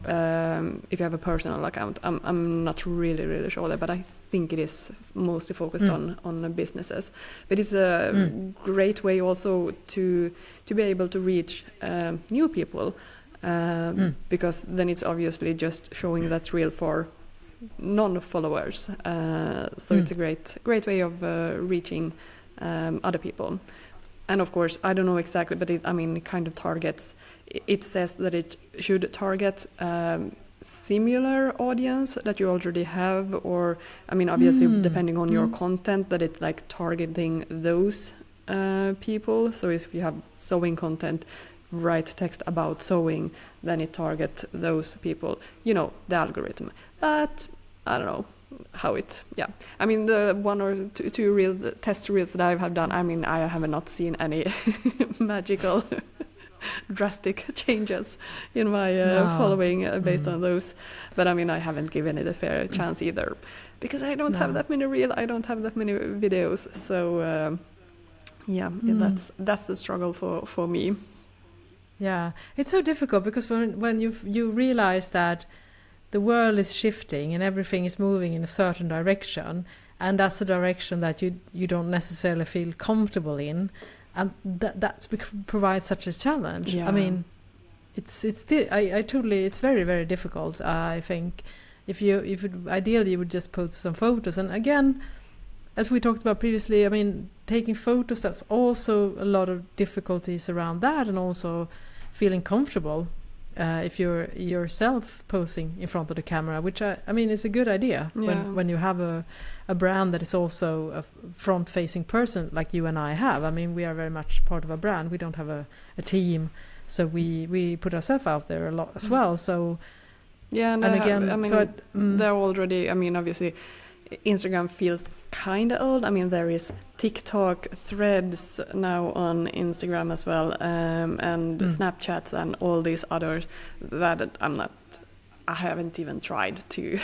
if you have a personal account. I'm not really sure there, but I think it is mostly focused on businesses. But it's a great way also to be able to reach new people, because then it's obviously just showing that reel for non-followers. So it's a great way of reaching other people. And of course, I don't know exactly, but it kind of targets. It says that it should target similar audience that you already have, or obviously depending on your content, that it's like targeting those people. So if you have sewing content, write text about sewing, then it targets those people, the algorithm. But I don't know how it, the 1 or 2 test reels that I have done, I have not seen any magical drastic changes in my following based on those. But I haven't given it a fair chance either, because I don't have that many reels, I don't have that many videos. So that's the struggle for me. Yeah, it's so difficult, because when you realize that the world is shifting and everything is moving in a certain direction, and that's a direction that you don't necessarily feel comfortable in, and that provides such a challenge. Yeah. It's very, very difficult. I think if ideally you would just post some photos, and again, as we talked about previously, taking photos, that's also a lot of difficulties around that, and also feeling comfortable if you're yourself posing in front of the camera, which is a good idea when you have a brand that is also a front-facing person like you and I have. We are very much part of a brand. We don't have a team, so we put ourselves out there a lot as well. So yeah, they're already. Obviously, Instagram feels kind of old. There is TikTok, Threads now on Instagram as well, and Snapchats and all these others that I haven't even tried to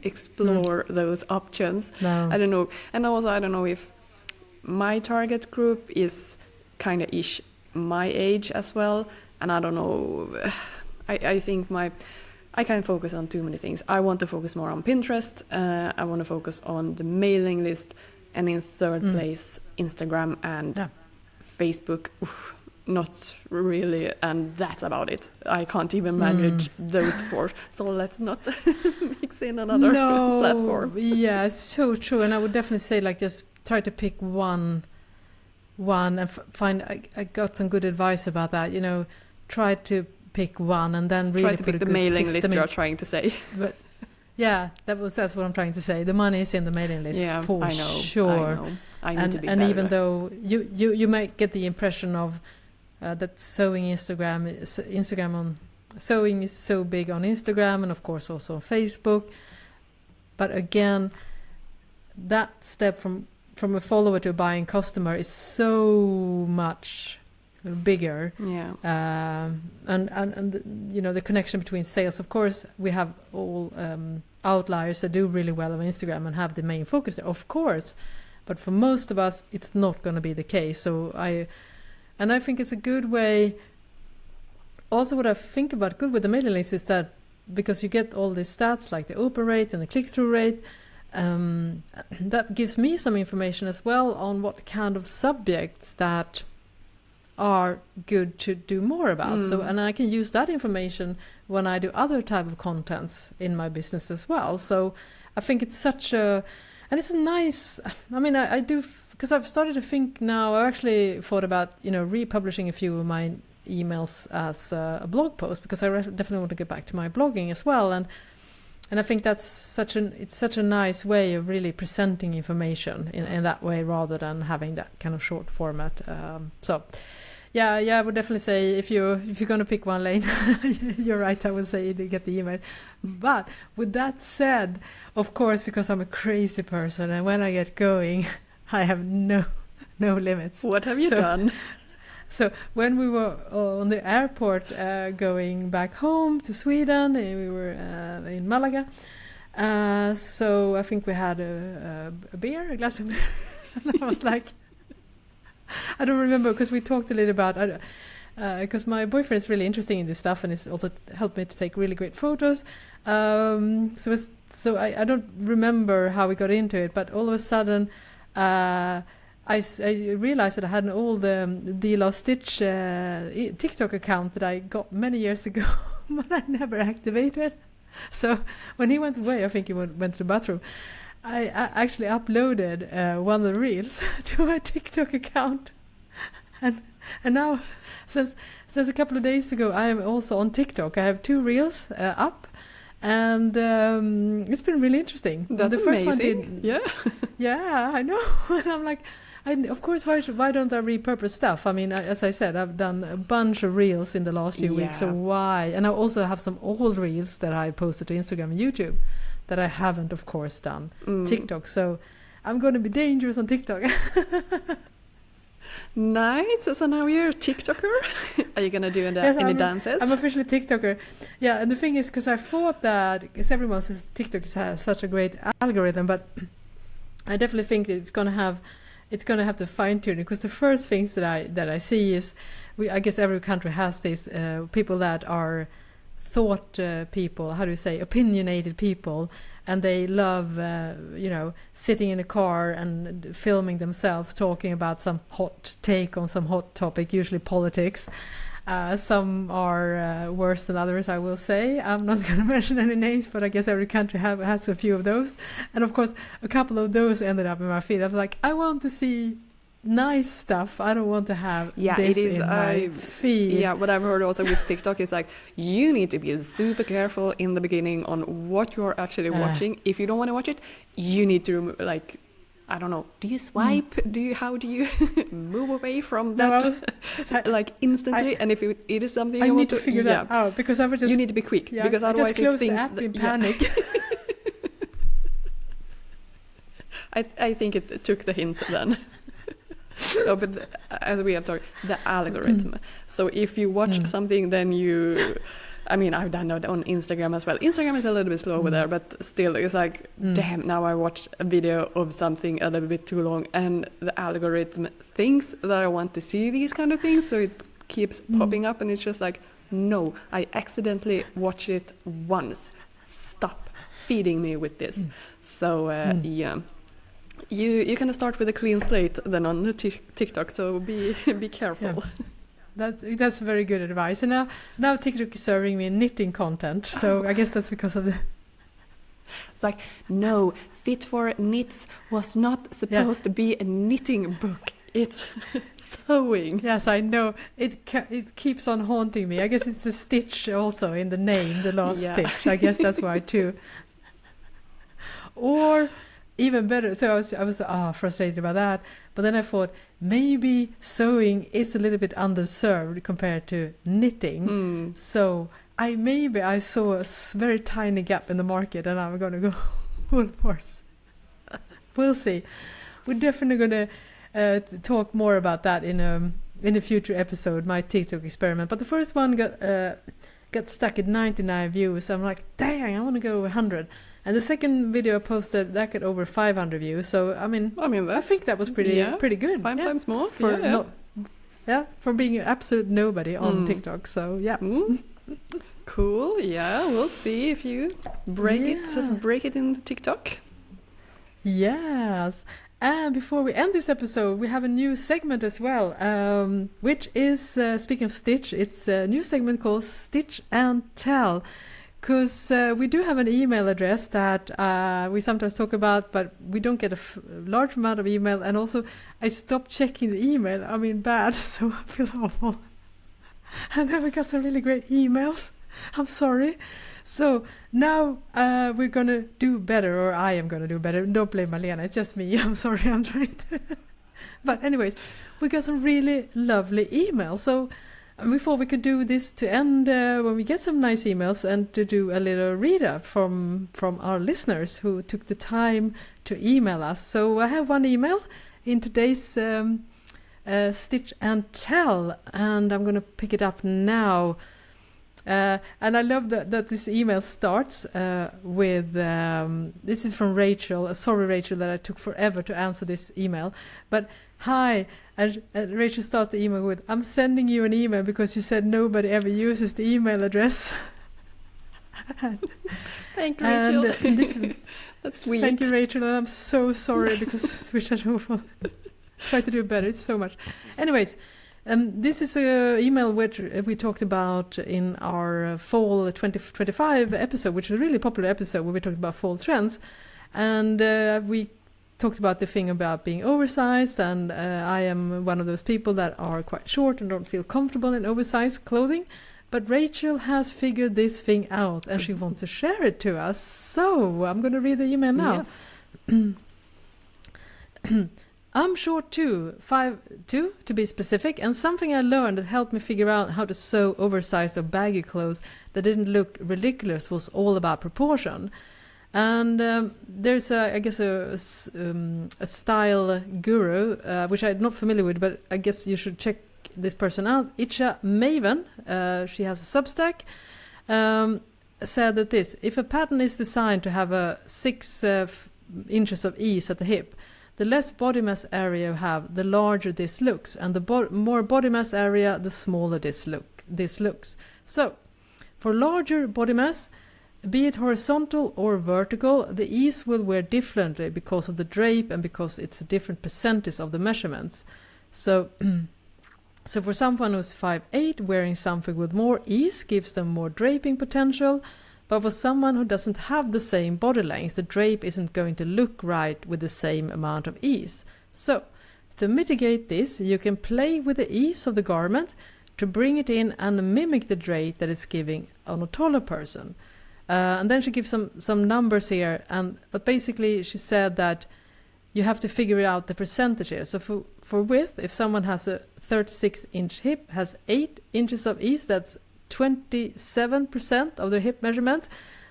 explore those options. No. I don't know. And also, I don't know if my target group is kind of ish my age as well. And I don't know. I think I can't focus on too many things. I want to focus more on Pinterest. I want to focus on the mailing list and in third place Instagram and Facebook. Oof, not really, and that's about it. I can't even manage those 4, so let's not mix in another platform. Yeah, so true. And I would definitely say, like, just try to pick one and find. I got some good advice about that. You know, try to pick one and then really try to put pick a the good mailing list system you're trying to say. But yeah, that's what I'm trying to say. The money is in the mailing list, for I know, sure. I need to be and better. even though you might get the impression of that sewing sewing is so big on Instagram and of course also on Facebook, but again, that step from a follower to a buying customer is so much bigger. And you know, the connection between sales, of course we have all outliers that do really well on Instagram and have the main focus there, of course, but for most of us it's not going to be the case. So I think it's a good way. Also, what I think about good with the mailing list is that because you get all these stats like the open rate and the click-through rate, that gives me some information as well on what kind of subjects that are good to do more about. So, and I can use that information when I do other type of contents in my business as well. So I think it's such a, and it's a nice, I mean, I do, because I've started to think now, I've actually thought about, you know, republishing a few of my emails as a blog post, because I definitely want to get back to my blogging as well. And I think that's such a nice way of really presenting information in that way, rather than having that kind of short format. So yeah, I would definitely say if you're going to pick one lane, you're right, I would say to get the email. But with that said, of course, because I'm a crazy person and when I get going, I have no limits. What have you done? So when we were on the airport going back home to Sweden, we were in Malaga. So I think we had a beer, a glass of beer. And I was like, I don't remember, because we talked a little about, because my boyfriend is really interested in this stuff and it's also helped me to take really great photos. So I don't remember how we got into it, but all of a sudden I realized that I had an old The Last Stitch TikTok account that I got many years ago, but I never activated. So when he went away, I think he went to the bathroom, I actually uploaded one of the reels to my TikTok account. And now, since a couple of days ago, I am also on TikTok. I have 2 reels up. And it's been really interesting. That's the first amazing. Yeah, I know. And I'm like, of course, why don't I repurpose stuff? I mean, as I said, I've done a bunch of reels in the last few weeks, so why? And I also have some old reels that I posted to Instagram and YouTube that I haven't, of course, done TikTok. So I'm going to be dangerous on TikTok. Nice. So now you're a TikToker. Are you going to do any dances? I'm officially TikToker. Yeah, and the thing is, because I thought that, because everyone says TikTok has such a great algorithm, but I definitely think that it's going to have to fine tune it, because the first things that I see is, I guess every country has these people that are thought people, how do you say, opinionated people, and they love, sitting in a car and filming themselves talking about some hot take on some hot topic, usually politics. Some are worse than others, I will say. I'm not going to mention any names, but I guess every country has a few of those. And of course, a couple of those ended up in my feed. I was like, I want to see nice stuff. I don't want to have this in my feed. Yeah, what I've heard also with TikTok is like, you need to be super careful in the beginning on what you're actually watching. If you don't want to watch it, you need to I don't know, do you swipe? How do you move away from that like instantly? And if it is something I need to figure that out, because I would just... You need to be quick, because otherwise I just close the app in panic. I think it took the hint then. No, but as we have talked, the algorithm. So if you watch something, then I've done that on Instagram as well. Instagram is a little bit slower there, but still, it's like, damn, now I watched a video of something a little bit too long, and the algorithm thinks that I want to see these kind of things, so it keeps popping up, and it's just like, no, I accidentally watched it once. Stop feeding me with this. So, yeah. You can start with a clean slate then on the TikTok, so be careful. Yeah. That's very good advice. And now TikTok is serving me knitting content, so I guess that's because of the... It's like, no, Fit for Knits was not supposed to be a knitting book. It's sewing. Yes, I know. It keeps on haunting me. I guess it's the stitch also in the name, the last stitch. I guess that's why too. Or even better, so I was frustrated about that. But then I thought maybe sewing is a little bit underserved compared to knitting. So I saw a very tiny gap in the market, and I'm going to go full force. We'll see. We're definitely going to talk more about that in a future episode, my TikTok experiment. But the first one got stuck at 99 views. I'm like, dang, I want to go 100. And the second video I posted, that got over 500 views. So I think that was pretty good. 5 times more for being an absolute nobody on TikTok. So yeah. Cool. Yeah, we'll see if you break it in TikTok. Yes. And before we end this episode, we have a new segment as well, which is, speaking of Stitch, it's a new segment called Stitch and Tell. Because we do have an email address that we sometimes talk about, but we don't get a large amount of email. And also, I stopped checking the email. I mean, bad, so I feel awful. And then we got some really great emails. I'm sorry. So now we're going to do better, or I am going to do better. Don't blame Malena, it's just me. I'm sorry, I'm trying to. But anyways, we got some really lovely emails. So we thought we could do this to end when we get some nice emails, and to do a little read-up from our listeners who took the time to email us. So I have one email in today's Stitch and Tell, and I'm going to pick it up now. And I love that this email starts with, this is from Rachel. Sorry, Rachel, that I took forever to answer this email. But hi, and Rachel starts the email with, I'm sending you an email because you said nobody ever uses the email address. Thank you, Rachel. And this is, that's sweet. Thank you, Rachel, and I'm so sorry because we should try to do better. It's so much. Anyways, this is an email which we talked about in our fall 2025 episode, which is a really popular episode where we talked about fall trends. And we talked about the thing about being oversized, and I am one of those people that are quite short and don't feel comfortable in oversized clothing. But Rachel has figured this thing out, and she wants to share it to us. So I'm going to read the email now. Yes. I'm short too, 5'2" to be specific, and something I learned that helped me figure out how to sew oversized or baggy clothes that didn't look ridiculous was all about proportion. And there's a style guru, which I'm not familiar with, but I guess you should check this person out. Ithaca Maven, she has a Substack, said that if a pattern is designed to have a 6 inches of ease at the hip, the less body mass area you have, the larger this looks, and the more body mass area, the smaller this looks. So, for larger body mass, be it horizontal or vertical, the ease will wear differently because of the drape and because it's a different percentage of the measurements. So for someone who's 5'8", wearing something with more ease gives them more draping potential. But for someone who doesn't have the same body length, the drape isn't going to look right with the same amount of ease. So, to mitigate this, you can play with the ease of the garment to bring it in and mimic the drape that it's giving on a taller person. And then she gives some numbers here, but basically she said that you have to figure out the percentage here. So for width, if someone has a 36-inch hip, has 8 inches of ease, that's 27% of their hip measurement.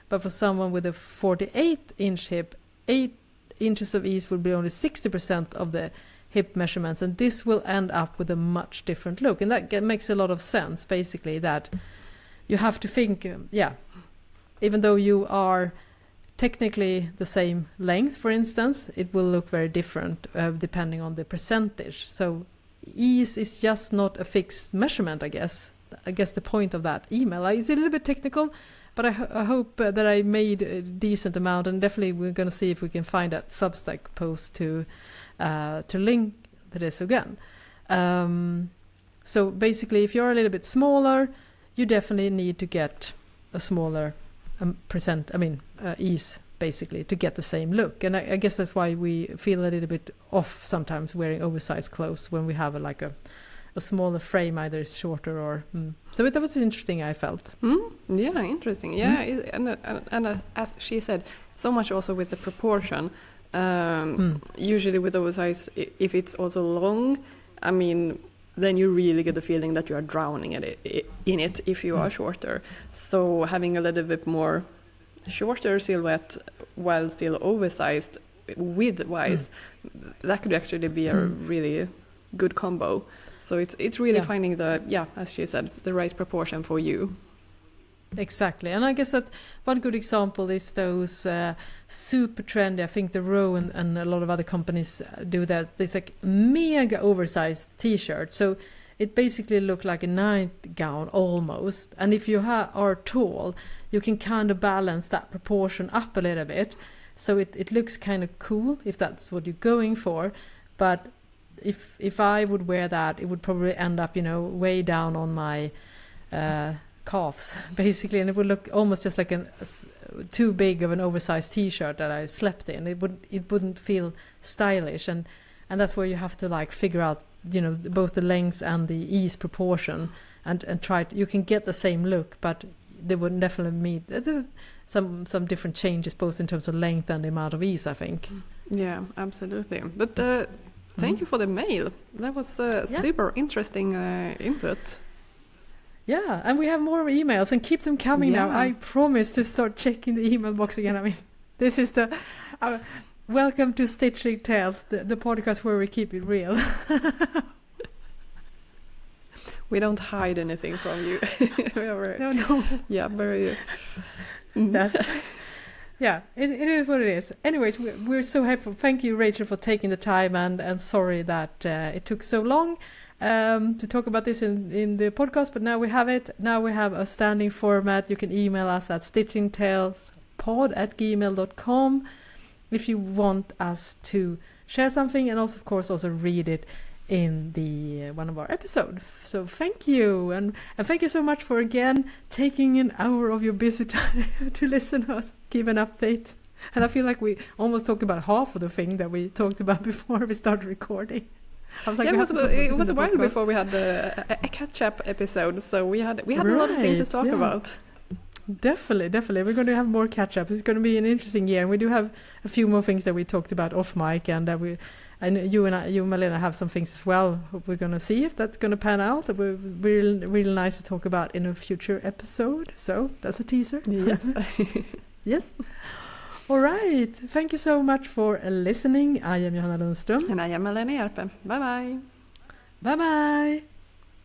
But for someone with a 48-inch hip, 8 inches of ease would be only 60% of the hip measurements, and this will end up with a much different look. And that makes a lot of sense, basically, that you have to think, even though you are technically the same length, for instance, it will look very different depending on the percentage. So ease is just not a fixed measurement, I guess. I guess the point of that email. It's a little bit technical, but I hope that I made a decent amount, and definitely we're going to see if we can find that Substack post to link to this again. So basically, if you're a little bit smaller, you definitely need to get a smaller ease, basically, to get the same look. And I guess that's why we feel a little bit off sometimes wearing oversized clothes when we have a smaller frame, either is shorter or... So that was interesting, I felt. Yeah, interesting. Yeah, and as she said, so much also with the proportion. Usually with oversize, if it's also long, I mean, then you really get the feeling that you are drowning in it if you are shorter. So having a little bit more shorter silhouette while still oversized width-wise, that could actually be a really good combo. So it's really finding as she said, the right proportion for you. Exactly, and I guess that one good example is those super trendy, I think the Row and a lot of other companies do that. It's like mega oversized t-shirt, so it basically looks like a nightgown almost, and if you are tall, you can kind of balance that proportion up a little bit, so it looks kind of cool if that's what you're going for. But if I would wear that, it would probably end up, way down on my calves, basically, and it would look almost just like too big of an oversized t-shirt that I slept in. It wouldn't feel stylish, and that's where you have to figure out, both the lengths and the ease proportion, and try to, you can get the same look, but they would definitely meet some different changes both in terms of length and the amount of ease, I think. Yeah, absolutely. But thank you for the mail. That was super interesting input. Yeah, and we have more emails, and keep them coming now. I promise to start checking the email box again. I mean, this is the welcome to Stitching Tales, the podcast where we keep it real. We don't hide anything from you. No. Yeah, very... Yeah, it is what it is. Anyways, we're so happy. Thank you, Rachel, for taking the time, and sorry that it took so long to talk about this in the podcast, but now we have it. Now we have a standing format. You can email us at stitchingtalespod@gmail.com if you want us to share something, and also, of course, also read it in the one of our episodes. So thank you, and thank you so much for again taking an hour of your busy time to listen to us give an update. And I feel like we almost talked about half of the thing that we talked about before we started recording. I was like, it was a while before we had a catch-up episode, so we had a lot of things to talk about. Definitely. We're going to have more catch-ups. It's going to be an interesting year, and we do have a few more things that we talked about off mic, and that you and Malena have some things as well. We're going to see if that's going to pan out. That will be really nice to talk about in a future episode. So that's a teaser. Yes. Yes. All right. Thank you so much for listening. I am Johanna Lundström. And I am Malena Hjerpe. Bye-bye. Bye-bye.